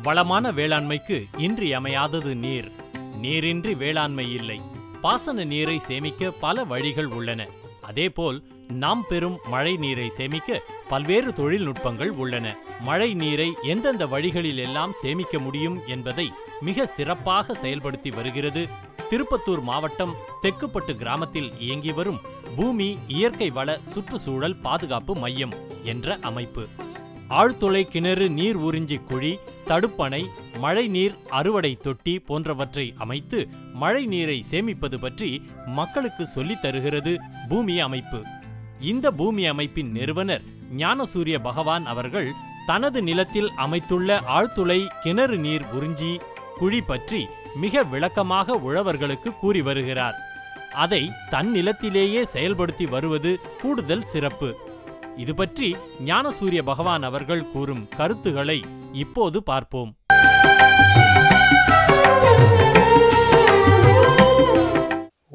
வளமான வேளாண்மைக்கு இன்றியமையாதது நீர். நீரின்றி வேளாண்மை இல்லை. பாசன நீரை சேமிக்க பல வழிகள் உள்ளன. அதேபோல் நாம் பெறும் மழை நீரை சேமிக்க பல்வேறு தொழில்நுட்பங்கள் உள்ளன. மழை நீரை எந்தெந்த வழிகளில் எல்லாம் சேமிக்க முடியும் என்பதை மிக சிறப்பாக செயல்படுத்தி வருகிறது திருப்பத்தூர் மாவட்டம் தெக்குப்பட்டு கிராமத்தில் இயங்கி வரும் பூமி இயற்கை வள சுற்றுச்சூழல் பாதுகாப்பு மையம் என்ற அமைப்பு. ஆழ்துளை கிணறு நீர் உறிஞ்சி குழி, தடுப்பணை, மழை நீர் அறுவடை தொட்டி போன்றவற்றை அமைத்து மழை நீரை சேமிப்பது பற்றி மக்களுக்கு சொல்லித் தருகிறது பூமி அமைப்பு. இந்த பூமி அமைப்பின் நிறுவனர் ஞானசூரிய பகவான் அவர்கள் தனது நிலத்தில் அமைத்துள்ள ஆழ்துளை கிணறு நீர் உறிஞ்சி குழி பற்றி மிக விளக்கமாக உழவர்களுக்கு கூறி வருகிறார். அதை தன் நிலத்திலேயே செயல்படுத்தி வருவது கூடுதல் சிறப்பு. இது பற்றி ஞானசூரிய பகவான் அவர்கள் கூறும் கருத்துக்களை இப்போது பார்ப்போம்.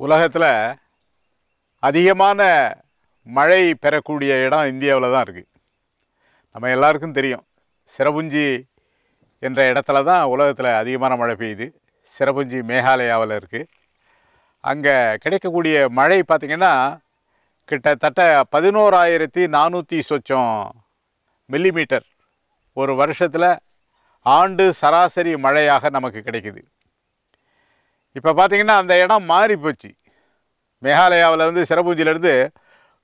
உலகத்தில் அதிகமான மழை பெறக்கூடிய இடம் இந்தியாவில் தான் இருக்குது. நம்ம எல்லாருக்கும் தெரியும், சிரபுஞ்சி என்ற இடத்துல தான் உலகத்தில் அதிகமான மழை பெய்யுது. சிரபுஞ்சி மேகாலயாவில் இருக்குது. அங்கே கிடைக்கக்கூடிய மழை பார்த்திங்கன்னா கிட்டத்தட்ட 11,400 சொச்சம் மில்லிமீட்டர் ஒரு வருஷத்தில் ஆண்டு சராசரி மழையாக நமக்கு கிடைக்குது. இப்போ பார்த்திங்கன்னா அந்த இடம் மாறி போச்சு. மேகாலயாவில் வந்து சிரபுஞ்சிலேருந்து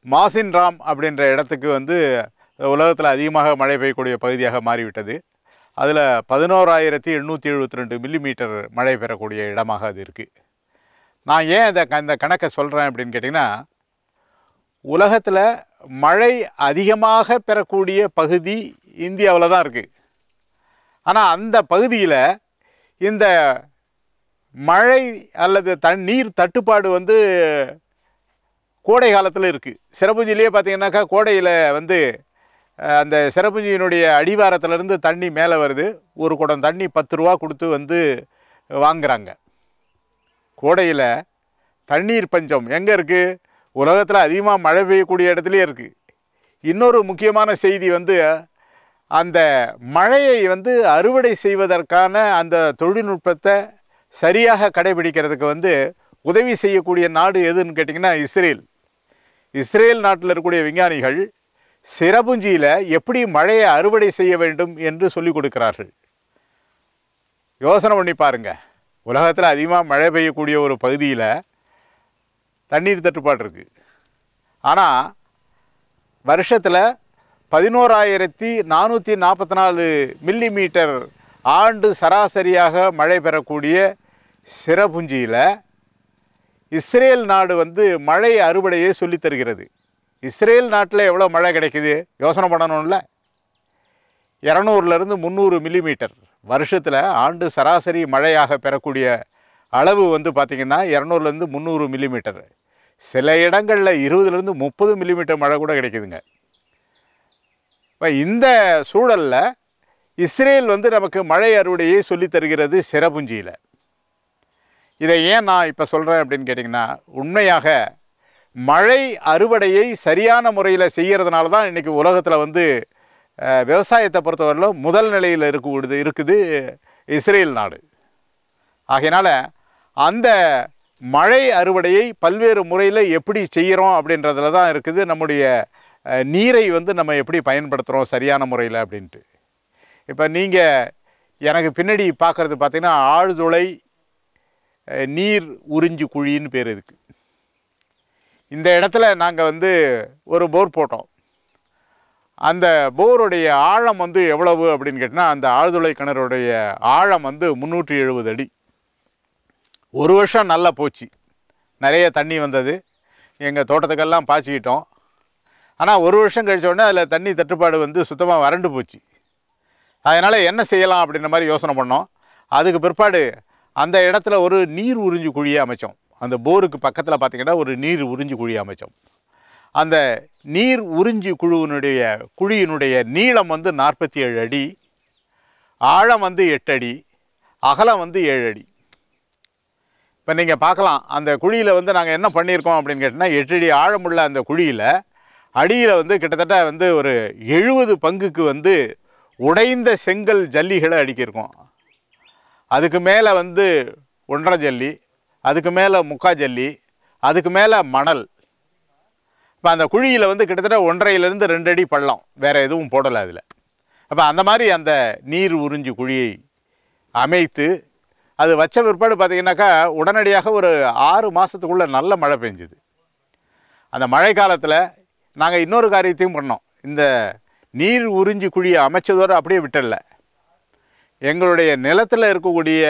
மாசின்ராம் அப்படின்ற இடத்துக்கு வந்து உலகத்தில் அதிகமாக மழை பெய்யக்கூடிய பகுதியாக மாறிவிட்டது. அதில் 11,872 மில்லிமீட்டர் மழை பெறக்கூடிய இடமாக அது இருக்குது. நான் ஏன் இந்த கணக்கை சொல்கிறேன் அப்படின்னு கேட்டிங்கன்னா, உலகத்தில் மழை அதிகமாக பெறக்கூடிய பகுதி இந்தியாவில் தான் இருக்குது. ஆனால் அந்த பகுதியில் இந்த மழை அல்லது நீர் தட்டுப்பாடு வந்து கோடை காலத்தில் இருக்குது. சிரபுஞ்சிலேயே பார்த்திங்கனாக்கா கோடையில் வந்து அந்த சிரபுஞ்சியினுடைய அடிவாரத்திலேருந்து தண்ணி மேலே வருது. ஒரு குடம் தண்ணி 10 ரூபா கொடுத்து வந்து வாங்குகிறாங்க. கோடையில் தண்ணீர் பஞ்சம் எங்கே இருக்குது? உலகத்தில் அதிகமாக மழை பெய்யக்கூடிய இடத்துலையே இருக்குது. இன்னொரு முக்கியமான செய்தி வந்து, அந்த மழையை வந்து அறுவடை செய்வதற்கான அந்த தொழில்நுட்பத்தை சரியாக கடைபிடிக்கிறதுக்கு வந்து உதவி செய்யக்கூடிய நாடு எதுன்னு கேட்டிங்கன்னா இஸ்ரேல். இஸ்ரேல் நாட்டில் இருக்கக்கூடிய விஞ்ஞானிகள் சிரபுஞ்சியில் எப்படி மழையை அறுவடை செய்ய வேண்டும் என்று சொல்லிக் கொடுக்கிறார்கள். யோசனை பண்ணி பாருங்கள், உலகத்தில் அதிகமாக மழை பெய்யக்கூடிய ஒரு பகுதியில் தண்ணீர் தட்டுப்பாடு இருக்குது. ஆனால் வருஷத்தில் 11,444 மில்லிமீட்டர் ஆண்டு சராசரியாக மழை பெறக்கூடிய சிரபுஞ்சியில் இஸ்ரேல் நாடு வந்து மழை அறுவடையை சொல்லித் தருகிறது. இஸ்ரேல் நாட்டில் எவ்வளோ மழை கிடைக்குது யோசனை பண்ணணும்ல. 200லேருந்து 300 மில்லிமீட்டர் வருஷத்தில் ஆண்டு சராசரி மழையாக பெறக்கூடிய அளவு வந்து பார்த்திங்கன்னா 200லேருந்து 300 மில்லிமீட்டர். சில இடங்களில் 20லேருந்து 30 மில்லிமீட்டர் மழை கூட கிடைக்குதுங்க. இப்போ இந்த சூழலில் இஸ்ரேல் வந்து நமக்கு மழை அறுவடையை சொல்லித் தருகிறது சிரபுஞ்சியில். இதை ஏன் நான் இப்போ சொல்கிறேன் அப்படின்னு கேட்டிங்கன்னா, உண்மையாக மழை அறுவடையை சரியான முறையில் செய்கிறதுனால தான் இன்றைக்கி உலகத்தில் வந்து விவசாயத்தை பொறுத்தவரையிலும் முதல் நிலையில் இருக்குது இஸ்ரேல் நாடு. ஆகையினால் அந்த மழை அறுவடையை பல்வேறு முறையில் எப்படி செய்கிறோம் அப்படின்றதுல தான் இருக்குது நம்முடைய நீரை வந்து நம்ம எப்படி பயன்படுத்துகிறோம் சரியான முறையில் அப்படின்ட்டு. இப்போ நீங்கள் எனக்கு பின்னாடி பார்க்குறது பார்த்திங்கன்னா ஆழ்துளை நீர் உறிஞ்சி குழின்னு பேர் இதுக்கு. இந்த இடத்துல நாங்கள் வந்து ஒரு போர் போட்டோம். அந்த போருடைய ஆழம் வந்து எவ்வளவு அப்படின்னு கேட்டிங்கன்னா, அந்த ஆழ்துளை கிணறுடைய ஆழம் வந்து 370 அடி. ஒரு வருஷம் நல்லா போச்சு, நிறைய தண்ணி வந்தது, எங்கள் தோட்டத்துக்கெல்லாம் பாய்ச்சிக்கிட்டோம். ஆனால் ஒரு வருஷம் கழிச்சோடனே அதில் தண்ணி தட்டுப்பாடு வந்து சுத்தமாக வறண்டு போச்சு. அதனால் என்ன செய்யலாம் அப்படின்ற மாதிரி யோசனை பண்ணோம். அதுக்கு பிற்பாடு அந்த இடத்துல ஒரு நீர் உறிஞ்சி குழியை அமைச்சோம். அந்த போருக்கு பக்கத்தில் பார்த்திங்கன்னா ஒரு நீர் உறிஞ்சி குழி அமைச்சோம். அந்த நீர் உறிஞ்சி குழியினுடைய நீளம் வந்து 47 அடி, ஆழம் வந்து 8 அடி, அகலம் வந்து 7 அடி. இப்போ நீங்கள் பார்க்கலாம், அந்த குழியில் வந்து நாங்கள் என்ன பண்ணியிருக்கோம் அப்படின்னு கேட்டிங்கன்னா, 8 அடி ஆழமுள்ள அந்த குழியில் அடியில் வந்து கிட்டத்தட்ட வந்து ஒரு 70 பங்குக்கு வந்து உடைந்த செங்கல் ஜல்லிகளை அடுக்கியிருக்கோம். அதுக்கு மேலே வந்து 1.5 ஜல்லி, அதுக்கு மேலே 3/4 ஜல்லி, அதுக்கு மேலே மணல். இப்போ அந்த குழியில் வந்து கிட்டத்தட்ட 1.5லேருந்து 2 அடி பள்ளம், வேறு எதுவும் போடலை அதில். அப்போ அந்த மாதிரி அந்த நீர் உறிஞ்சி குழியை அமைத்து அது வச்ச பிற்பாடு பார்த்திங்கனாக்கா உடனடியாக ஒரு 6 மாதத்துக்குள்ளே நல்ல மழை பெஞ்சுது. அந்த மழை காலத்தில் நாங்கள் இன்னொரு காரியத்தையும் பண்ணோம். இந்த நீர் உறிஞ்சி குழியை அமைச்சதோடு அப்படியே விட்டல, எங்களுடைய நிலத்தில் இருக்கக்கூடிய,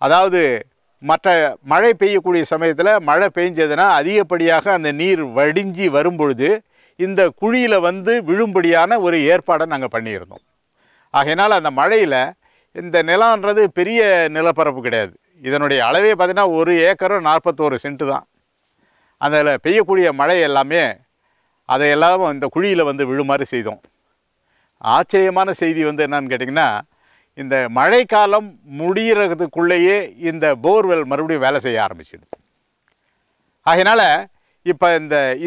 அதாவது மற்ற மழை பெய்யக்கூடிய சமயத்தில் மழை பெஞ்சதுன்னா அதிகப்படியாக அந்த நீர் வடிஞ்சி வரும்பொழுது இந்த குழியில் வந்து விழும்படியான ஒரு ஏற்பாடை நாங்கள் பண்ணியிருந்தோம். ஆகையினால் அந்த மழையில் இந்த நிலம்ன்றது பெரிய நிலப்பரப்பு கிடையாது. இதனுடைய அளவே பார்த்திங்கன்னா 1 ஏக்கரும் 41 சென்ட்டு தான். அதில் பெய்யக்கூடிய மழை எல்லாமே அதையெல்லாம் இந்த குழியில் வந்து விழுமாறு செய்தோம். ஆச்சரியமான செய்தி வந்து என்னன்னு கேட்டிங்கன்னா, இந்த மழைக்காலம் முடிகிறதுக்குள்ளேயே இந்த போர்வெல் மறுபடியும் வேலை செய்ய ஆரம்பிச்சிடுது. ஆகையினால் இப்போ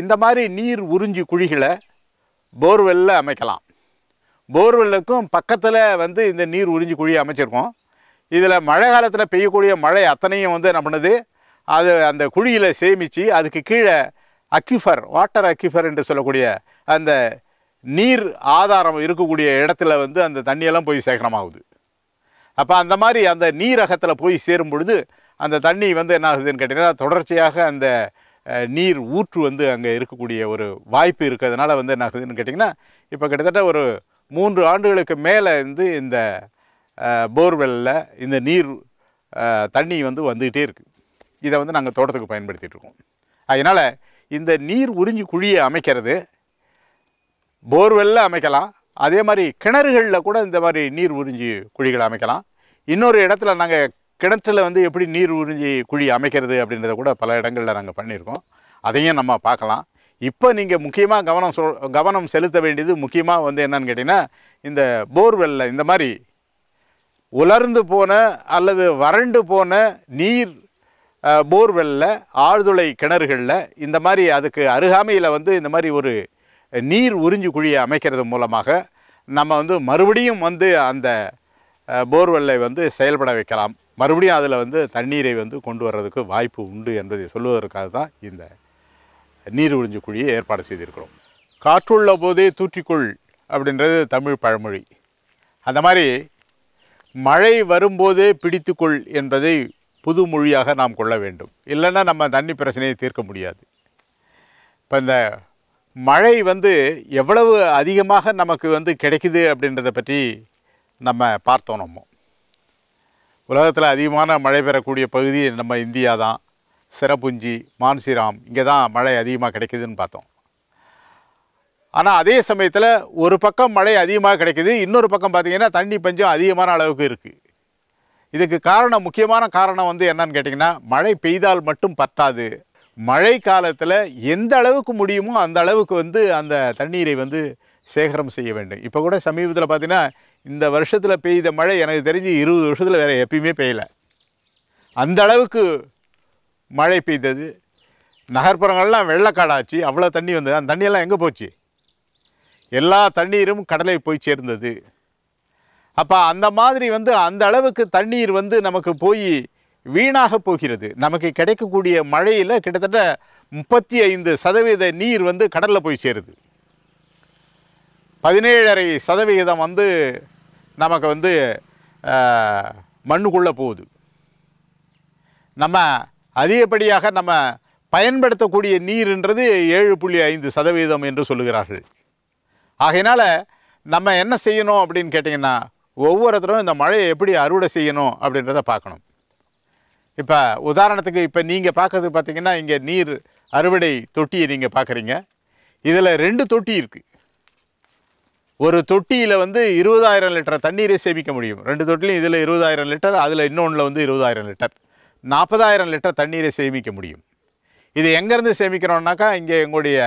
இந்த மாதிரி நீர் உறிஞ்சி குழிகளை போர்வெல்லில் அமைக்கலாம். போர்வெல்லுக்கும் பக்கத்தில் வந்து இந்த நீர் உறிஞ்சி குழியை அமைச்சிருக்கோம். இதில் மழை காலத்தில் பெய்யக்கூடிய மழை அத்தனையும் வந்து என்ன பண்ணுது, அது அந்த குழியில் சேமித்து அதுக்கு கீழே அக்யூஃபர், வாட்டர் அக்யூஃபர் என்று சொல்லக்கூடிய அந்த நீர் ஆதாரம் இருக்கக்கூடிய இடத்துல வந்து அந்த தண்ணியெல்லாம் போய் சேகரமாகுது. அப்போ அந்த மாதிரி அந்த நீரகத்தில் போய் சேரும் பொழுது அந்த தண்ணி வந்து என்ன ஆகுதுன்னு கேட்டிங்கன்னா, தொடர்ச்சியாக அந்த நீர் ஊற்று வந்து அங்கே இருக்கக்கூடிய ஒரு வாய்ப்பு இருக்கிறதுனால வந்து என்ன ஆகுதுன்னு கேட்டிங்கன்னா, இப்போ கிட்டத்தட்ட ஒரு 3 ஆண்டுகளுக்கு மேலே வந்து இந்த போர்வெல்லில் இந்த நீர் தண்ணி வந்து வந்துக்கிட்டே இருக்குது. இதை வந்து நாங்கள் தோட்டத்துக்கு பயன்படுத்திகிட்டு இருக்கோம். அதனால் இந்த நீர் உறிஞ்சி குழியை அமைக்கிறது போர்வெல்லில் அமைக்கலாம், அதே மாதிரி கிணறுகளில் கூட இந்த மாதிரி நீர் உறிஞ்சி குழிகளை அமைக்கலாம். இன்னொரு இடத்துல நாங்கள் கிணற்றில் வந்து எப்படி நீர் உறிஞ்சி குழி அமைக்கிறது அப்படின்றத கூட பல இடங்களில் நாங்கள் பண்ணியிருக்கோம். அதையும் நம்ம பார்க்கலாம். இப்போ நீங்கள் முக்கியமாக கவனம் செலுத்த வேண்டியது முக்கியமாக வந்து என்னன்னு கேட்டிங்கன்னா, இந்த போர்வெல்லில் இந்த மாதிரி உலர்ந்து போன அல்லது வறண்டு போன நீர் போர்வெல்லில், ஆழ்துளை கிணறுகளில் இந்த மாதிரி அதுக்கு அருகாமையில் வந்து இந்த மாதிரி ஒரு நீர் உறிஞ்சி குழியை அமைக்கிறது மூலமாக நம்ம வந்து மறுபடியும் வந்து அந்த போர்வெல்லை வந்து செயல்பட வைக்கலாம். மறுபடியும் அதில் வந்து தண்ணீரை வந்து கொண்டு வர்றதுக்கு வாய்ப்பு உண்டு என்பதை சொல்லுவதற்காக தான் இந்த நீர் உறிஞ்சி குழியை ஏற்பாடு செய்திருக்கிறோம். காற்றுள்ள போதே தூற்றிக்கொள் அப்படின்றது தமிழ் பழமொழி. அந்த மாதிரி மழை வரும்போதே பிடித்துக்கொள் என்பதை புது மொழியாக நாம் கொள்ள வேண்டும். இல்லைன்னா நம்ம தண்ணி பிரச்சனையை தீர்க்க முடியாது. இப்போ இந்த மழை வந்து எவ்வளவு அதிகமாக நமக்கு வந்து கிடைக்குது அப்படின்றத பற்றி நம்ம பார்த்தோம். நம்ம உலகத்தில் அதிகமான மழை பெறக்கூடிய பகுதி நம்ம இந்தியா தான். சிரபுஞ்சி, மான்சிராம், இங்கே தான் மழை அதிகமாக கிடைக்குதுன்னு பார்த்தோம். ஆனால் அதே சமயத்தில் ஒரு பக்கம் மழை அதிகமாக கிடைக்குது, இன்னொரு பக்கம் பார்த்திங்கன்னா தண்ணி பஞ்சம் அதிகமான அளவுக்கு இருக்குது. இதுக்கு காரணம், முக்கியமான காரணம் வந்து என்னன்னு கேட்டிங்கன்னா, மழை பெய்தால் மட்டும் பத்தாது. மழை காலத்தில் எந்த அளவுக்கு முடியுமோ அந்த அளவுக்கு வந்து அந்த தண்ணீரை வந்து சேகரம் செய்ய வேண்டும். இப்போ கூட சமீபத்தில் பார்த்திங்கன்னா, இந்த வருஷத்தில் பெய்த மழை எனக்கு தெரிஞ்சு 20 வருஷத்தில் வேறு எப்பயுமே பெய்யலை. அந்த அளவுக்கு மழை பெய்தது. நகர்ப்புறங்கள்லாம் வெள்ளக்காடாச்சு, அவ்வளோ தண்ணி வந்தது. அந்த தண்ணியெல்லாம் எங்கே போச்சு? எல்லா தண்ணீரும் கடலை போய் சேர்ந்தது. அப்போ அந்த மாதிரி வந்து அந்த அளவுக்கு தண்ணீர் வந்து நமக்கு போய் வீணாக போகிறது. நமக்கு கிடைக்கக்கூடிய மழையில் கிட்டத்தட்ட 35% நீர் வந்து கடலில் போய் சேருது. 17.5% வந்து நமக்கு வந்து மண்ணுக்குள்ளே போகுது. நம்ம அதிகப்படியாக நம்ம பயன்படுத்தக்கூடிய நீர்ன்றது 7.5% என்று சொல்லுகிறார்கள். ஆகையினால் நம்ம என்ன செய்யணும் அப்படின்னு கேட்டிங்கன்னா, ஒவ்வொருத்தரும் இந்த மழையை எப்படி அறுவடை செய்யணும் அப்படின்றத பார்க்கணும். இப்போ உதாரணத்துக்கு இப்போ நீங்கள் பார்க்கறது பார்த்திங்கன்னா, இங்கே நீர் அறுவடை தொட்டியை நீங்கள் பார்க்குறீங்க. இதில் 2 தொட்டி இருக்குது. ஒரு தொட்டியில் வந்து 20,000 லிட்டர் தண்ணீரை சேமிக்க முடியும். 2 தொட்டிலையும் இதில் 20,000 லிட்டர், அதில் இன்னொன்றில் வந்து 20,000 லிட்டர், 40,000 லிட்டர் தண்ணீரை சேமிக்க முடியும். இது எங்கேருந்து சேமிக்கிறோம்னாக்கா, இங்கே எங்களுடைய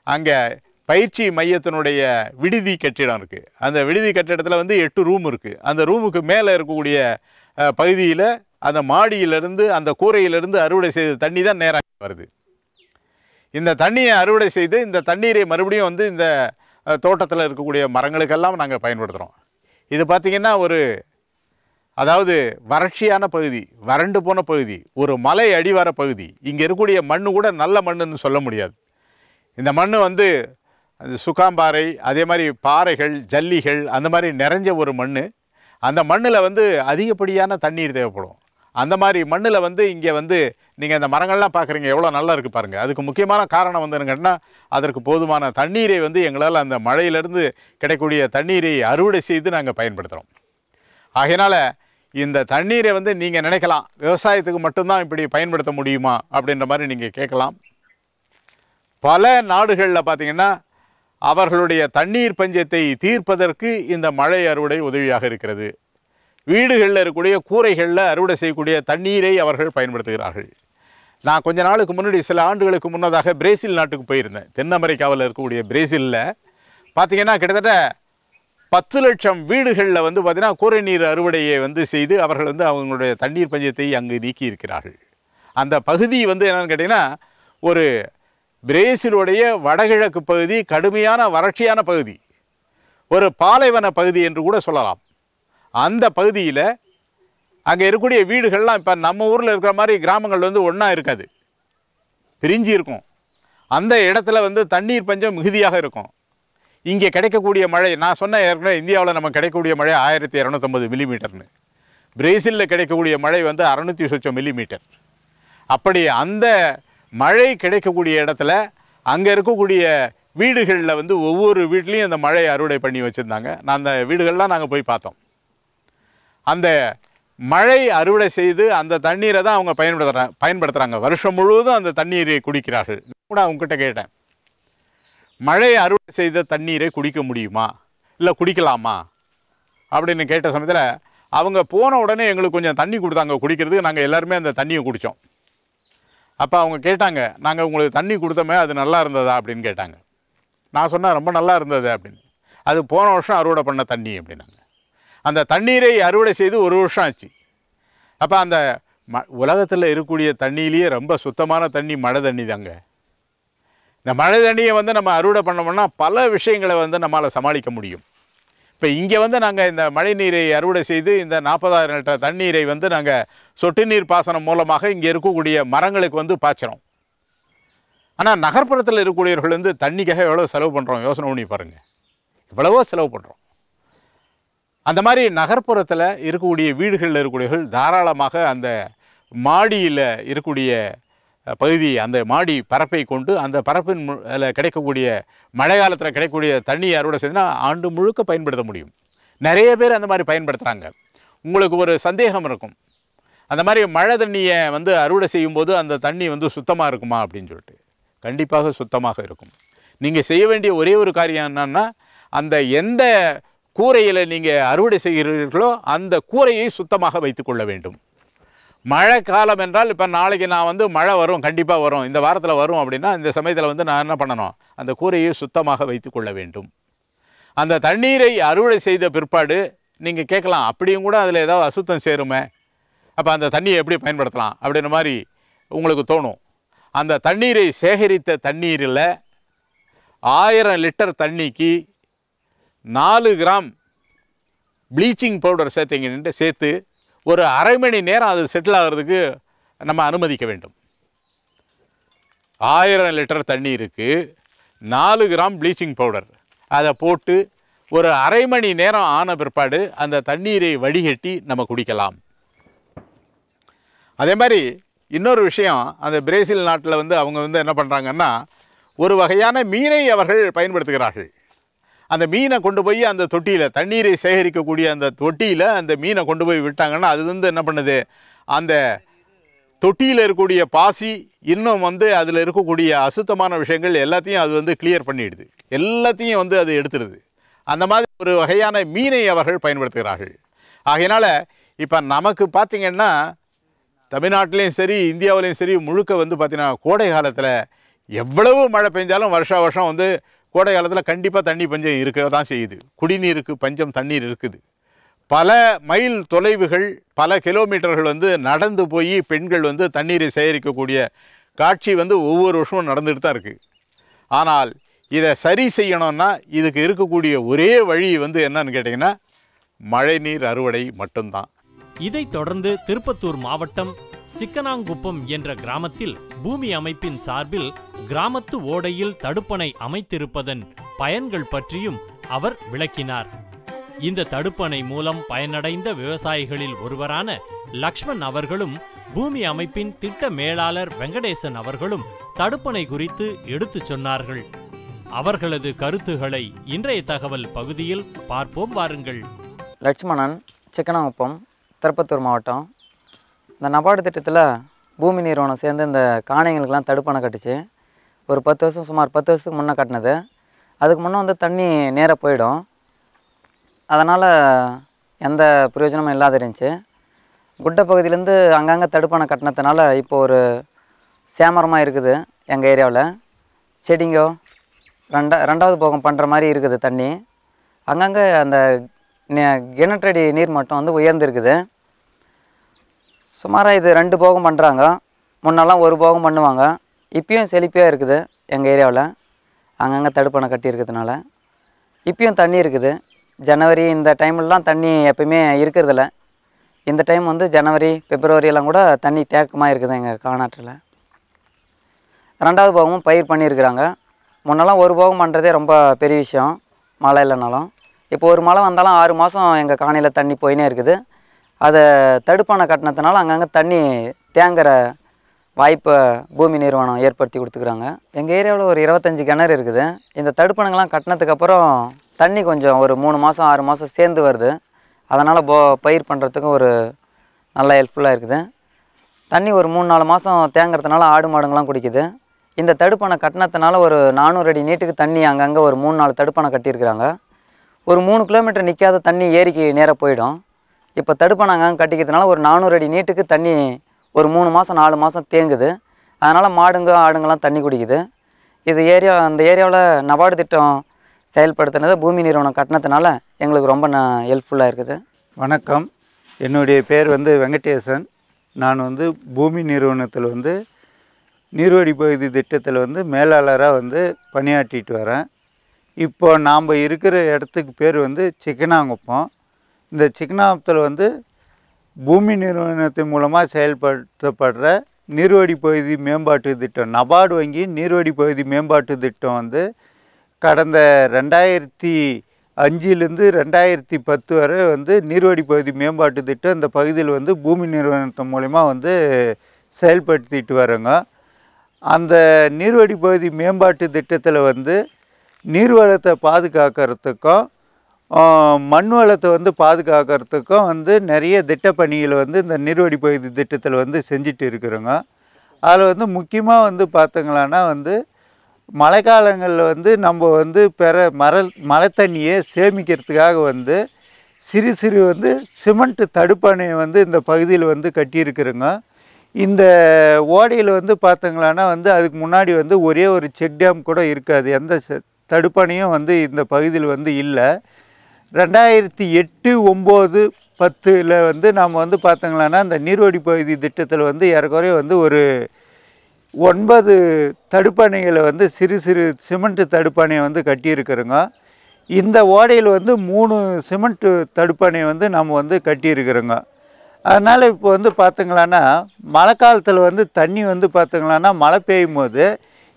அங்கே பயிற்சி மையத்தினுடைய விடுதி கட்டிடம் இருக்குது. அந்த விடுதி கட்டிடத்தில் வந்து 8 ரூம் இருக்குது. அந்த ரூமுக்கு மேலே இருக்கக்கூடிய பகுதியில் அந்த மாடியிலிருந்து அந்த கூரையிலிருந்து அறுவடை செய்த தண்ணி தான் நேராக வருது. இந்த தண்ணியை அறுவடை செய்து இந்த தண்ணீரை மறுபடியும் வந்து இந்த தோட்டத்தில் இருக்கக்கூடிய மரங்களுக்கெல்லாம் நாங்கள் பயன்படுத்துகிறோம். இது பார்த்திங்கன்னா அதாவது வறட்சியான பகுதி, வறண்டு போன பகுதி, ஒரு மலை அடிவார பகுதி. இங்கே இருக்கக்கூடிய மண் கூட நல்ல மண்ணுன்னு சொல்ல முடியாது. இந்த மண் அது சுக்காம்பாறை, அதே மாதிரி பாறைகள், ஜல்லிகள், அந்த மாதிரி நிறைஞ்ச ஒரு மண். அந்த மண்ணில் அதிகப்படியான தண்ணீர் தேவைப்படும். அந்த மாதிரி மண்ணில் இங்கே நீங்கள் இந்த மரங்கள்லாம் பார்க்குறீங்க, எவ்வளோ நல்லா இருக்குது பாருங்கள். அதுக்கு முக்கியமான காரணம் என்னங்கன்னா, அதற்கு போதுமான தண்ணீரை எங்களால் அந்த மழையிலேருந்து கிடைக்கக்கூடிய தண்ணீரை அறுவடை செய்து நாங்கள் பயன்படுத்துகிறோம். ஆகையினால் இந்த தண்ணீரை நீங்கள் நினைக்கலாம், விவசாயத்துக்கு மட்டும்தான் இப்படி பயன்படுத்த முடியுமா அப்படின்ற மாதிரி நீங்கள் கேட்கலாம். பல நாடுகளில் பார்த்திங்கன்னா அவர்களுடைய தண்ணீர் பஞ்சத்தை தீர்ப்பதற்கு இந்த மழை அறுவடை உதவியாக இருக்கிறது. வீடுகளில் இருக்கக்கூடிய கூரைகளில் அறுவடை செய்யக்கூடிய தண்ணீரை அவர்கள் பயன்படுத்துகிறார்கள். நான் கொஞ்ச நாளுக்கு முன்னாடி, சில ஆண்டுகளுக்கு முன்னதாக பிரேசில் நாட்டுக்கு போயிருந்தேன். தென் அமெரிக்காவில் இருக்கக்கூடிய பிரேசிலில் பார்த்திங்கன்னா கிட்டத்தட்ட 10 லட்சம் வீடுகளில் பார்த்திங்கன்னா கூரை நீர் அறுவடையை செய்து அவர்கள் அவங்களுடைய தண்ணீர் பஞ்சத்தை அங்கு நீக்கி இருக்கிறார்கள். அந்த பகுதி என்னென்னு கேட்டிங்கன்னா, ஒரு பிரேசிலுடைய வடகிழக்கு பகுதி கடுமையான வறட்சியான பகுதி, ஒரு பாலைவன பகுதி என்று கூட சொல்லலாம். அந்த பகுதியில் அங்கே இருக்கக்கூடிய வீடுகள்லாம் இப்போ நம்ம ஊரில் இருக்கிற மாதிரி கிராமங்கள் ஒன்றா இருக்காது, பிரிஞ்சு இருக்கும். அந்த இடத்துல தண்ணீர் பஞ்சம் மிகுதியாக இருக்கும். இங்கே கிடைக்கக்கூடிய மழை, நான் சொன்ன ஏற்கனவே இந்தியாவில் நம்ம கிடைக்கக்கூடிய மழை 1250 மில்லிமீட்டர்னு, பிரேசிலில் கிடைக்கக்கூடிய மழை 600 சொச்சம் மில்லிமீட்டர். அப்படி அந்த மழை கிடைக்கக்கூடிய இடத்துல அங்கே இருக்கக்கூடிய வீடுகளில் ஒவ்வொரு வீட்லேயும் அந்த மழை அறுவடை பண்ணி வச்சுருந்தாங்க. நான் அந்த வீடுகள்லாம் நாங்கள் போய் பார்த்தோம். அந்த மழை அறுவடை செய்து அந்த தண்ணீரை தான் அவங்க பயன்படுத்துகிறாங்க. வருஷம் முழுவதும் அந்த தண்ணீரை குடிக்கிறார்கள். கூட அவங்ககிட்ட கேட்டேன், மழை அறுவடை செய்த தண்ணீரை குடிக்க முடியுமா, இல்லை குடிக்கலாமா அப்படின்னு கேட்ட சமயத்தில் அவங்க போன உடனே எங்களுக்கு கொஞ்சம் தண்ணி கொடுத்தாங்க குடிக்கிறதுக்கு. நாங்கள் எல்லாருமே அந்த தண்ணியை குடித்தோம். அப்போ அவங்க கேட்டாங்க, நாங்கள் உங்களுக்கு தண்ணி கொடுத்தோமே, அது நல்லா இருந்ததா அப்படின்னு கேட்டாங்க. நான் சொன்னேன், ரொம்ப நல்லா இருந்தது அப்படின்னு. அது போன வருஷம் அறுவடை பண்ண தண்ணி அப்படின்னாங்க. அந்த தண்ணீரை அறுவடை செய்து 1 வருஷம் ஆச்சு. அப்போ அந்த உலகத்தில் இருக்கக்கூடிய தண்ணியிலேயே ரொம்ப சுத்தமான தண்ணி மழை தண்ணி தாங்க. இந்த மழை தண்ணியை நம்ம அறுவடை பண்ணோம்னா பல விஷயங்களை நம்மளால் சமாளிக்க முடியும். இப்போ இங்கே நாங்கள் இந்த மழை நீரை அறுவடை செய்து இந்த 40,000 லிட்டர் தண்ணீரை நாங்கள் சொட்டு நீர் பாசனம் மூலமாக இங்கே இருக்கக்கூடிய மரங்களுக்கு பாய்ச்சிறோம். ஆனால் நகர்ப்புறத்தில் இருக்கக்கூடியவர்கள் தண்ணிக்காக எவ்வளோ செலவு பண்ணுறோம் யோசனை பண்ணி பாருங்கள். எவ்வளவோ செலவு பண்ணுறோம். அந்த மாதிரி நகர்ப்புறத்தில் இருக்கக்கூடிய வீடுகளில் இருக்கக்கூடியவர்கள் தாராளமாக அந்த மாடியில் இருக்கக்கூடிய பகுதி, அந்த மாடி பரப்பை கொண்டு அந்த பரப்பின் கிடைக்கக்கூடிய மழை காலத்தில் கிடைக்கக்கூடிய தண்ணியை அறுவடை செய்துனா ஆண்டு முழுக்க பயன்படுத்த முடியும். நிறைய பேர் அந்த மாதிரி பயன்படுத்துகிறாங்க. உங்களுக்கு ஒரு சந்தேகம் இருக்கும், அந்த மாதிரி மழை தண்ணியை அறுவடை செய்யும்போது அந்த தண்ணி சுத்தமாக இருக்குமா அப்படின்னு சொல்லிட்டு. கண்டிப்பாக சுத்தமாக இருக்கும். நீங்கள் செய்ய வேண்டிய ஒரே ஒரு காரியம் என்னன்னா, அந்த எந்த கூரையில் நீங்கள் அறுவடை செய்கிறீர்களோ அந்த கூரையை சுத்தமாக வைத்து கொள்ள வேண்டும். மழை காலம் என்றால், இப்போ நாளைக்கு நான் மழை வரும், கண்டிப்பாக வரும், இந்த வாரத்தில் வரும் அப்படின்னா இந்த சமயத்தில் நான் என்ன பண்ணணும், அந்த கூரையை சுத்தமாக வைத்து கொள்ள வேண்டும். அந்த தண்ணீரை அறுவடை செய்த பிற்பாடு நீங்கள் கேட்கலாம், அப்படியும் கூட அதில் ஏதாவது அசுத்தம் சேருமே, அப்போ அந்த தண்ணியை எப்படி பயன்படுத்தலாம் அப்படின்ற மாதிரி உங்களுக்கு தோணும். அந்த தண்ணீரை சேகரித்த தண்ணீரில் 1000 லிட்டர் தண்ணிக்கு 4 கிராம் ப்ளீச்சிங் பவுடர் சேர்த்து ஒரு அரை மணி நேரம் அது செட்டில் ஆகிறதுக்கு நம்ம அனுமதிக்க வேண்டும். 1000 லிட்டர் தண்ணீருக்கு 4 கிராம் ப்ளீச்சிங் பவுடர் அதை போட்டு ஒரு அரை மணி நேரம் ஆன பிற்பாடு அந்த தண்ணீரை வடிகட்டி நம்ம குடிக்கலாம். அதே மாதிரி இன்னொரு விஷயம், அந்த பிரேசில் நாட்டில் அவங்க என்ன பண்ணுறாங்கன்னா, ஒரு வகையான மீனை அவர்கள் பயன்படுத்துகிறார்கள். அந்த மீனை கொண்டு போய் அந்த தொட்டியில், தண்ணீரை சேகரிக்கக்கூடிய அந்த தொட்டியில் அந்த மீனை கொண்டு போய் விட்டாங்கன்னா அது என்ன பண்ணுது, அந்த தொட்டியில் இருக்கக்கூடிய பாசி இன்னும் அதில் இருக்கக்கூடிய அசுத்தமான விஷயங்கள் எல்லாத்தையும் அது கிளியர் பண்ணிடுது, எல்லாத்தையும் அது எடுத்துடுது. அந்த மாதிரி ஒரு வகையான மீனை அவர்கள் பயன்படுத்துகிறார்கள். ஆகையினால் இப்போ நமக்கு பார்த்திங்கன்னா தமிழ்நாட்டிலையும் சரி இந்தியாவிலையும் சரி முழுக்க பார்த்திங்கன்னா கோடை காலத்தில் எவ்வளவு மழை பெஞ்சாலும் வருஷம் கோடை காலத்தில் கண்டிப்பாக தண்ணி பஞ்சம் இருக்க தான் செய்யுது. குடிநீருக்கு பஞ்சம், தண்ணீர் இருக்குது. பல மைல் தொலைவுகள், பல கிலோமீட்டர்கள் நடந்து போய் பெண்கள் தண்ணீரை சேகரிக்கக்கூடிய காட்சி ஒவ்வொரு வருஷமும் நடந்துட்டு தான் இருக்குது. ஆனால் இதை சரி செய்யணும்னா இதுக்கு இருக்கக்கூடிய ஒரே வழி வந்து என்னன்னு கேட்டிங்கன்னா மழைநீர் அறுவடை மட்டும்தான். இதைத் தொடர்ந்து திருப்பத்தூர் மாவட்டம் சிக்கனாங்குப்பம் என்ற கிராமத்தில் பூமி அமைப்பின் சார்பில் கிராமத்து ஓடையில் தடுப்பணை அமைத்திருப்பதன் பயன்கள் பற்றியும் அவர் விளக்கினார். இந்த தடுப்பணை மூலம் பயனடைந்த விவசாயிகளில் ஒருவரான லக்ஷ்மண் அவர்களும் பூமி அமைப்பின் திட்ட மேலாளர் வெங்கடேசன் அவர்களும் தடுப்பணை குறித்து எடுத்துச் சொன்னார்கள். அவர்களது கருத்துகளை இன்றைய தகவல் பகுதியில் பார்ப்போம் வாருங்கள். லட்சுமணன், சிக்கனாங்குப்பம், திருப்பத்தூர் மாவட்டம். இந்த நபார்டு திட்டத்தில் பூமி நிறுவனம் சேர்ந்து இந்த காணிகளுக்கெல்லாம் தடுப்பணை கட்டுச்சு. ஒரு 10 வருஷம், சுமார் 10 வருஷத்துக்கு முன்னே கட்டினது. அதுக்கு முன்னே வந்து தண்ணி நேராக போயிடும். அதனால் எந்த பிரயோஜனமும் இல்லாத இருந்துச்சு. குட்டை பகுதியிலேருந்து அங்கங்கே தடுப்பணை கட்டினதுனால இப்போ ஒரு சேமரமாக இருக்குது. எங்கள் ஏரியாவில் செடிங்கோ ரெண்டாவது போகம் பண்ணுற மாதிரி இருக்குது. தண்ணி அங்கங்கே அந்த கிணற்றடி நீர் மட்டம் வந்து உயர்ந்துருக்குது. சுமாராக இது 2 போகம் பண்ணுறாங்க. முன்னெல்லாம் 1 போகம் பண்ணுவாங்க. இப்பயும் செழிப்பாக இருக்குது எங்கள் ஏரியாவில். அங்கங்கே தடுப்பணை கட்டியிருக்கிறதுனால இப்பயும் தண்ணி இருக்குது. ஜனவரி இந்த டைம்லலாம் தண்ணி எப்பயுமே இருக்கிறதில்ல. இந்த டைம் வந்து ஜனவரி, பிப்ரவரியெல்லாம் கூட தண்ணி தேக்கமாக இருக்குது எங்கள் காணாற்றில். 2வது போகமும் பயிர் பண்ணியிருக்கிறாங்க. முன்னெல்லாம் 1 போகம் பண்ணுறதே ரொம்ப பெரிய விஷயம், மழை இல்லைனாலும். இப்போ ஒரு மழை வந்தாலும் 6 மாதம் எங்கள் காணியில் தண்ணி போயினே இருக்குது. அதை தடுப்பணை கட்டினதுனால அங்கங்கே தண்ணி தேங்குற வாய்ப்பை பூமி நிறுவனம் ஏற்படுத்தி கொடுத்துக்குறாங்க. எங்கள் ஏரியாவில் ஒரு 25 கிணறு இருக்குது. இந்த தடுப்பணைங்கள்லாம் கட்டினதுக்கப்புறம் தண்ணி கொஞ்சம் ஒரு 3 மாதம் 6 மாதம் சேர்ந்து வருது. அதனால் பயிர் பண்ணுறதுக்கும் ஒரு நல்லா ஹெல்ப்ஃபுல்லாக இருக்குது. தண்ணி ஒரு 3-4 மாதம் தேங்கிறதுனால ஆடு மாடுங்கள்லாம் குடிக்குது. இந்த தடுப்பணை கட்டினதுனால ஒரு 400 அடி நீட்டுக்கு தண்ணி அங்கங்கே ஒரு 3-4 தடுப்பணை கட்டியிருக்கிறாங்க. ஒரு 3 கிலோமீட்டர் நிற்காத தண்ணி ஏரிக்கு நேராக போயிடும். இப்போ தடுப்பணை அங்கங்கே கட்டிக்கிறதுனால ஒரு 400 அடி நீட்டுக்கு தண்ணி ஒரு 3 மாதம் 4 மாதம் தேங்குது. அதனால் மாடுங்க ஆடுங்கள்லாம் தண்ணி குடிக்குது. இது அந்த ஏரியாவில் நபார்டு திட்டம் செயல்படுத்தினது பூமி நிறுவனம் கட்டினதுனால எங்களுக்கு ரொம்ப ஹெல்ப்ஃபுல்லாக இருக்குது. வணக்கம், என்னுடைய பேர் வந்து வெங்கடேசன். நான் வந்து பூமி நிறுவனத்தில் வந்து நீர்வழி பகுதி திட்டத்தில் வந்து மேலாளராக வந்து பணியாற்றிட்டு வரேன். இப்போ நாம் இருக்கிற இடத்துக்கு பேர் வந்து சிக்கனாங்குப்பம். இந்த சிக்கனாங்குப்பத்தில் வந்து பூமி நிறுவனத்தின் மூலமாக செயல்படுத்தப்படுற நீர்வழி பகுதி மேம்பாட்டு திட்டம், நபார்டு வங்கி நீர்வழி பகுதி மேம்பாட்டு திட்டம் வந்து கடந்த 2005லேருந்து 2010 வரை வந்து நீர்வழி பகுதி மேம்பாட்டு திட்டம் இந்த பகுதியில் வந்து பூமி நிறுவனத்தின் மூலமா வந்து செயல்படுத்திட்டு வரோங்க. அந்த நீர்வழி பகுதி மேம்பாட்டு திட்டத்தில் வந்து நீர்வளத்தை பாதுகாக்கிறதுக்கும் மண் வளத்தை வந்து பாதுகாக்கிறதுக்கும் வந்து நிறைய திட்டப்பணிகளை வந்து இந்த நீர்வழி பகுதி திட்டத்தில் வந்து செஞ்சுட்டு இருக்கிறோங்க. அதில் வந்து முக்கியமாக வந்து பார்த்தீங்களான்னா வந்து மழைக்காலங்களில் வந்து நம்ம வந்து மழை தண்ணியை சேமிக்கிறதுக்காக வந்து சிறு சிறு வந்து சிமெண்ட் தடுப்பணையை வந்து இந்த பகுதியில் வந்து கட்டியிருக்கிறோங்க. இந்த ஓடையில் வந்து பார்த்தீங்களான்னா வந்து அதுக்கு முன்னாடி வந்து ஒரே ஒரு செக் டேம் கூட இருக்காது. எந்த தடுப்பணையும் வந்து இந்த பகுதியில் வந்து இல்லை. 2008, 9, 10 வந்து நாம் வந்து பார்த்தீங்களான்னா இந்த நீர்வழி பகுதி திட்டத்தில் வந்து ஏறக்குறைய வந்து ஒரு 9 தடுப்பணைகளை வந்து சிறு சிறு சிமெண்ட் தடுப்பணையை வந்து கட்டியிருக்கிறோங்க. இந்த ஓடையில் வந்து 3 சிமெண்ட் தடுப்பணை வந்து நம்ம வந்து கட்டியிருக்கிறோங்க. அதனால் இப்போ வந்து பார்த்திங்களான்னா மழை காலத்தில் வந்து தண்ணி வந்து பார்த்திங்களான்னா மழை பெய்யும் போது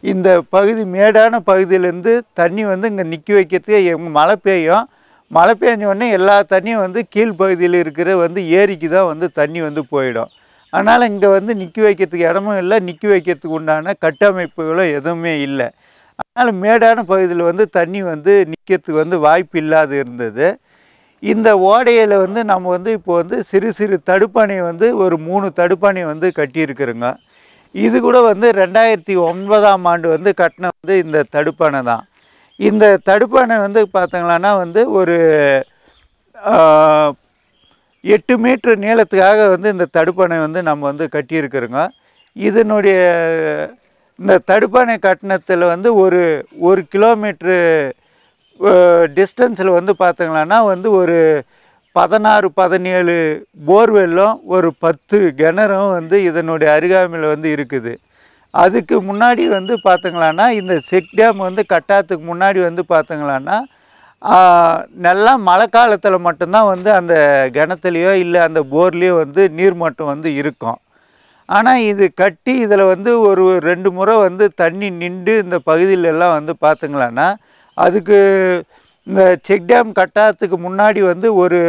இந்த பகுதி மேடான பகுதியிலேருந்து தண்ணி வந்து இங்கே நிற்க வைக்கிறதுக்கு மழை பெய்யும். மழை பெஞ்சோடனே எல்லா தண்ணியும் வந்து கீழ்ப்பகுதியில் இருக்கிற வந்து ஏரிக்கு தான் வந்து தண்ணி வந்து போயிடும். அதனால் இங்கே வந்து நிற்க வைக்கிறதுக்கு இடமும் இல்லை, நிற்க வைக்கிறதுக்கு உண்டான கட்டமைப்புகளும் எதுவுமே இல்லை. அதனால் மேடான பகுதியில் வந்து தண்ணி வந்து நிற்கிறதுக்கு வந்து வாய்ப்பு இல்லாத இருந்தது. இந்த ஓடையில் வந்து நம்ம வந்து இப்போ வந்து சிறு சிறு தடுப்பணை வந்து ஒரு 3 தடுப்பணை வந்து கட்டியிருக்கிறோங்க. இது கூட வந்து 2009ஆம் ஆண்டு வந்து கட்டின வந்து இந்த தடுப்பணை தான். இந்த தடுப்பணை வந்து பார்த்தீங்களான்னா வந்து ஒரு 8 மீட்டர் நீளத்துக்காக வந்து இந்த தடுப்பணை வந்து நம்ம வந்து கட்டியிருக்கிறோங்க. இதனுடைய இந்த தடுப்பணை கட்டணத்தில் வந்து ஒரு கிலோமீட்ரு டிஸ்டன்ஸில் வந்து பார்த்தீங்களான்னா வந்து ஒரு 16, 17 போர்வெல்லும் ஒரு 10 கிணறும் வந்து இதனுடைய அருகாமையில் வந்து இருக்குது. அதுக்கு முன்னாடி வந்து பார்த்திங்களான்னா இந்த செக் டேம் வந்து கட்டாததுக்கு முன்னாடி வந்து பார்த்திங்களான்னா நல்லா மழை காலத்தில் மட்டும்தான் வந்து அந்த கிணத்துலையோ இல்லை அந்த போர்லேயோ வந்து நீர் மட்டம் வந்து இருக்கும். ஆனால் இது கட்டி இதில் வந்து ஒரு 2 முறை வந்து தண்ணி நின்று இந்த பகுதியிலெல்லாம் வந்து பார்த்திங்களான்னா அதுக்கு இந்த செக் டேம் கட்டாததுக்கு முன்னாடி வந்து ஒரு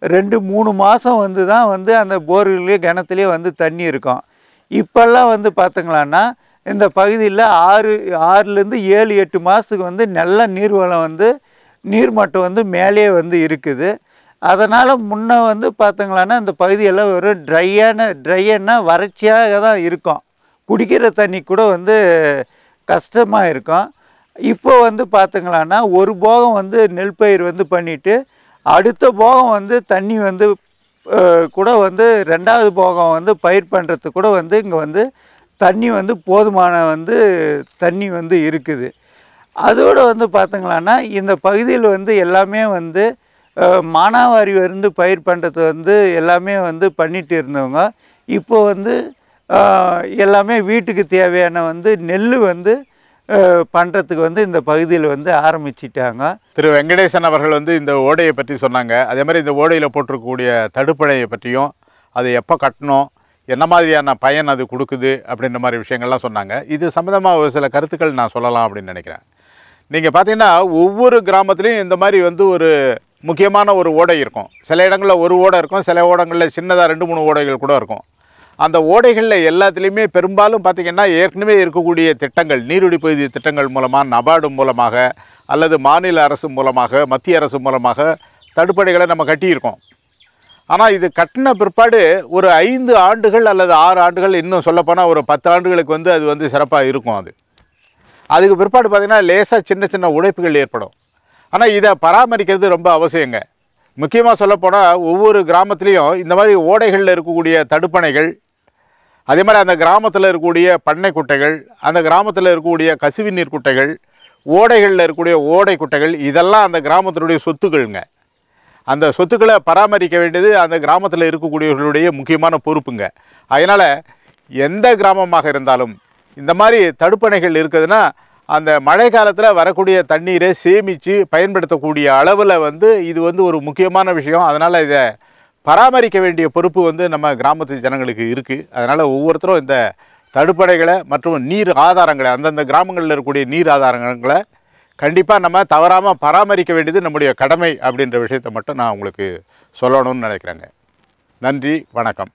2-3 மாதம் வந்து தான் வந்து அந்த போர்லேயோ கிணத்துலேயோ வந்து தண்ணி இருக்கும். இப்போல்லாம் வந்து பார்த்திங்களான்னா இந்த பகுதியில் 6லேருந்து 7-8 மாதத்துக்கு வந்து நல்ல நீர்வளம் வந்து நீர்மட்டம் வந்து மேலே வந்து இருக்குது. அதனால் முன்ன வந்து பார்த்திங்களான்னா இந்த பகுதியெல்லாம் வெறும் ட்ரையான வறட்சியாக தான் இருக்கும். குடிக்கிற தண்ணி கூட வந்து கஷ்டமாக இருக்கும். இப்போ வந்து பார்த்திங்களான்னா ஒரு போகம் வந்து நெல் பயிர் வந்து பண்ணிவிட்டு அடுத்த போகம் வந்து தண்ணி வந்து கூட வந்து 2வது போகம் வந்து பயிர் பண்ணுறதுக்கு கூட வந்து இங்கே வந்து தண்ணி வந்து போதுமான வந்து தண்ணி வந்து இருக்குது. அதோடு வந்து பார்த்திங்களான்னா இந்த பகுதியில் வந்து எல்லாமே வந்து மானாவாரி வந்து பயிர் பண்ணுறது வந்து எல்லாமே வந்து பண்ணிட்டு இருந்தவங்க இப்போ வந்து எல்லாமே வீட்டுக்கு தேவையான வந்து நெல் வந்து பண்ணுறதுக்கு வந்து இந்த பகுதியில் வந்து ஆரம்பிச்சிட்டாங்க. திரு வெங்கடேசன் அவர்கள் வந்து இந்த ஓடையை பற்றி சொன்னாங்க. அதே மாதிரி இந்த ஓடையில் போட்டிருக்கக்கூடிய தடுப்பணையை பற்றியும் அது எப்போ கட்டணும், என்ன மாதிரியான பயன் அது கொடுக்குது அப்படின்ற மாதிரி விஷயங்கள்லாம் சொன்னாங்க. இது சம்மந்தமாக ஒரு சில கருத்துக்கள் நான் சொல்லலாம் அப்படின்னு நினைக்கிறேன். நீங்கள் பார்த்தீங்கன்னா ஒவ்வொரு கிராமத்துலேயும் இந்த மாதிரி வந்து ஒரு முக்கியமான ஒரு ஓடை இருக்கும். சில இடங்களில் ஒரு ஓடை இருக்கும், சில ஓடங்களில் சின்னதாக 2-3 ஓடைகள் கூட இருக்கும். அந்த ஓடைகளில் எல்லாத்துலேயுமே பெரும்பாலும் பார்த்திங்கன்னா ஏற்கனவே இருக்கக்கூடிய திட்டங்கள், நீர்வழி பகுதி திட்டங்கள் மூலமாக, நபார்டு மூலமாக அல்லது மாநில அரசு மூலமாக, மத்திய அரசு மூலமாக தடுப்பணைகளை நம்ம கட்டியிருக்கோம். ஆனால் இது கட்டின பிற்பாடு ஒரு 5 ஆண்டுகள் அல்லது 6 ஆண்டுகள், இன்னும் சொல்லப்போனால் ஒரு 10 ஆண்டுகளுக்கு வந்து அது வந்து சிறப்பாக இருக்கும். அதுக்கு பிற்பாடு பார்த்திங்கன்னா லேசாக சின்ன சின்ன உடைப்புகள் ஏற்படும். ஆனால் இதை பராமரிக்கிறது ரொம்ப அவசியங்க. முக்கியமாக சொல்லப்போனால் ஒவ்வொரு கிராமத்துலேயும் இந்த மாதிரி ஓடைகளில் இருக்கக்கூடிய தடுப்பணைகள், அதே மாதிரி அந்த கிராமத்தில் இருக்கக்கூடிய பண்ணை குட்டைகள், அந்த கிராமத்தில் இருக்கக்கூடிய கசிவு நீர் குட்டைகள், ஓடைகளில் இருக்கக்கூடிய ஓடை குட்டைகள், இதெல்லாம் அந்த கிராமத்தினுடைய சொத்துக்கள்ங்க. அந்த சொத்துக்களை பராமரிக்க வேண்டியது அந்த கிராமத்தில் இருக்கக்கூடியவர்களுடைய முக்கியமான பொறுப்புங்க. அதனால் எந்த கிராமமாக இருந்தாலும் இந்த மாதிரி தடுப்பணைகள் இருக்குதுன்னா அந்த மழை காலத்தில் வரக்கூடிய தண்ணீரை சேமித்து பயன்படுத்தக்கூடிய அளவில் வந்து இது வந்து ஒரு முக்கியமான விஷயம். அதனால் இதை பராமரிக்க வேண்டிய பொறுப்பு வந்து நம்ம கிராமத்து ஜனங்களுக்கு இருக்குது. அதனால் ஒவ்வொருத்தரும் இந்த தடுப்பணைகளை மற்றும் நீர் ஆதாரங்களை, அந்தந்த கிராமங்களில் இருக்கக்கூடிய நீர் ஆதாரங்களை கண்டிப்பாக நம்ம தவறாமல் பராமரிக்க வேண்டியது நம்முடைய கடமை அப்படின்ற விஷயத்தை மட்டும் நான் உங்களுக்கு சொல்லணும்னு நினைக்கிறேங்க. நன்றி, வணக்கம்.